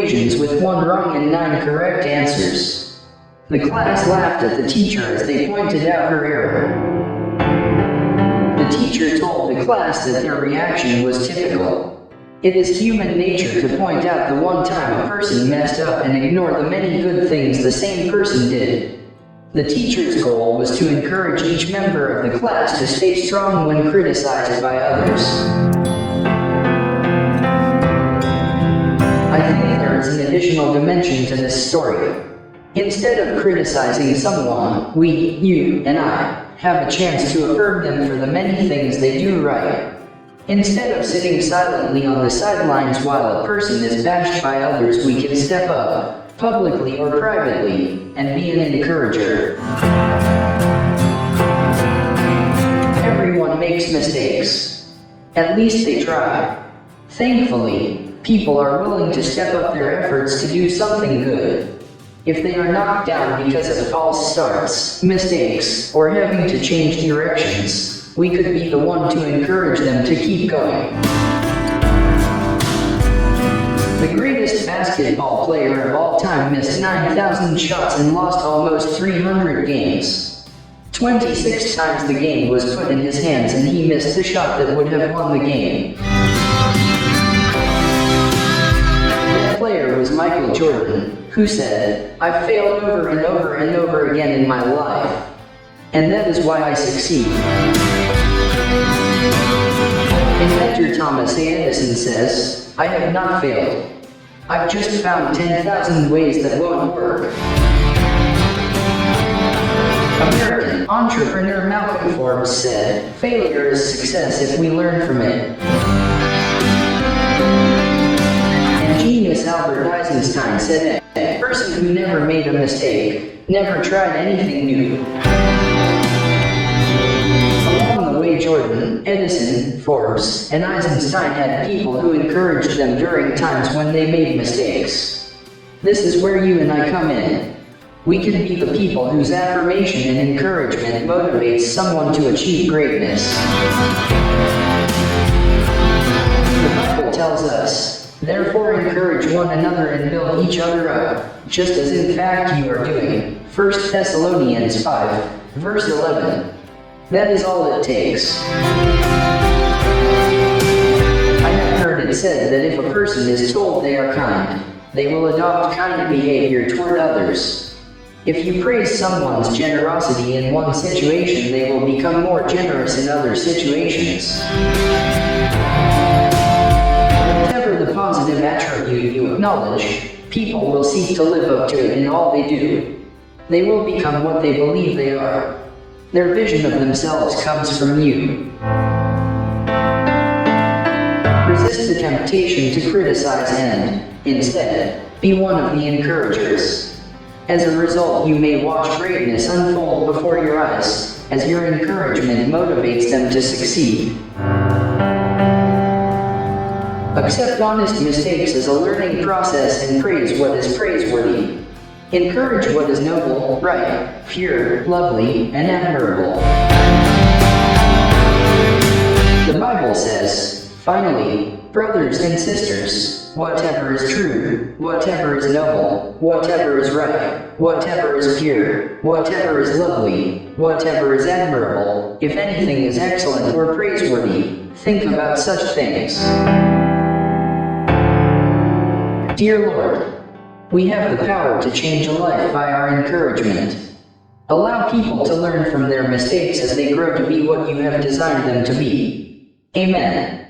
equations with 1 wrong and 9 correct answers. The class laughed at the teacher as they pointed out her error. The teacher told the class that their reaction was typical. It is human nature to point out the one time a person messed up and ignore the many good things the same person did. The teacher's goal was to encourage each member of the class to stay strong when criticized by others. I think there is an additional dimension to this story. Instead of criticizing someone, we, you, and I, have a chance to affirm them for the many things they do right. Instead of sitting silently on the sidelines while a person is bashed by others, we can step up, publicly or privately, and be an encourager. Everyone makes mistakes. At least they try. Thankfully, people are willing to step up their efforts to do something good. If they are knocked down because of false starts, mistakes, or having to change directions, we could be the one to encourage them to keep going. The greatest basketball player of all time missed 9,000 shots and lost almost 300 games. 26 times the game was put in his hands and he missed the shot that would have won the game. That player was Michael Jordan, who said, "I've failed over and over and over again in my life. And that is why I succeed." Inventor Thomas A. Edison says, "I have not failed. I've just found 10,000 ways that won't work." American entrepreneur Malcolm Forbes said, "Failure is success if we learn from it." And genius Albert Einstein said, "A person who never made a mistake, never tried anything new." Jordan, Edison, Forbes, and Einstein had people who encouraged them during times when they made mistakes. This is where you and I come in. We can be the people whose affirmation and encouragement motivates someone to achieve greatness. The Bible tells us, "Therefore encourage one another and build each other up, just as in fact you are doing." 1 Thessalonians 5, verse 11. That is all it takes. I have heard it said that if a person is told they are kind, they will adopt kind behavior toward others. If you praise someone's generosity in one situation, they will become more generous in other situations. Whatever the positive attribute you acknowledge, people will seek to live up to it in all they do. They will become what they believe they are. Their vision of themselves comes from you. Resist the temptation to criticize and, instead, be one of the encouragers. As a result, you may watch greatness unfold before your eyes, as your encouragement motivates them to succeed. Accept honest mistakes as a learning process and praise what is praiseworthy. Encourage what is noble, right, pure, lovely, and admirable. The Bible says, "Finally, brothers and sisters, whatever is true, whatever is noble, whatever is right, whatever is pure, whatever is lovely, whatever is admirable, if anything is excellent or praiseworthy, think about such things." Dear Lord, we have the power to change a life by our encouragement. Allow people to learn from their mistakes as they grow to be what you have designed them to be. Amen.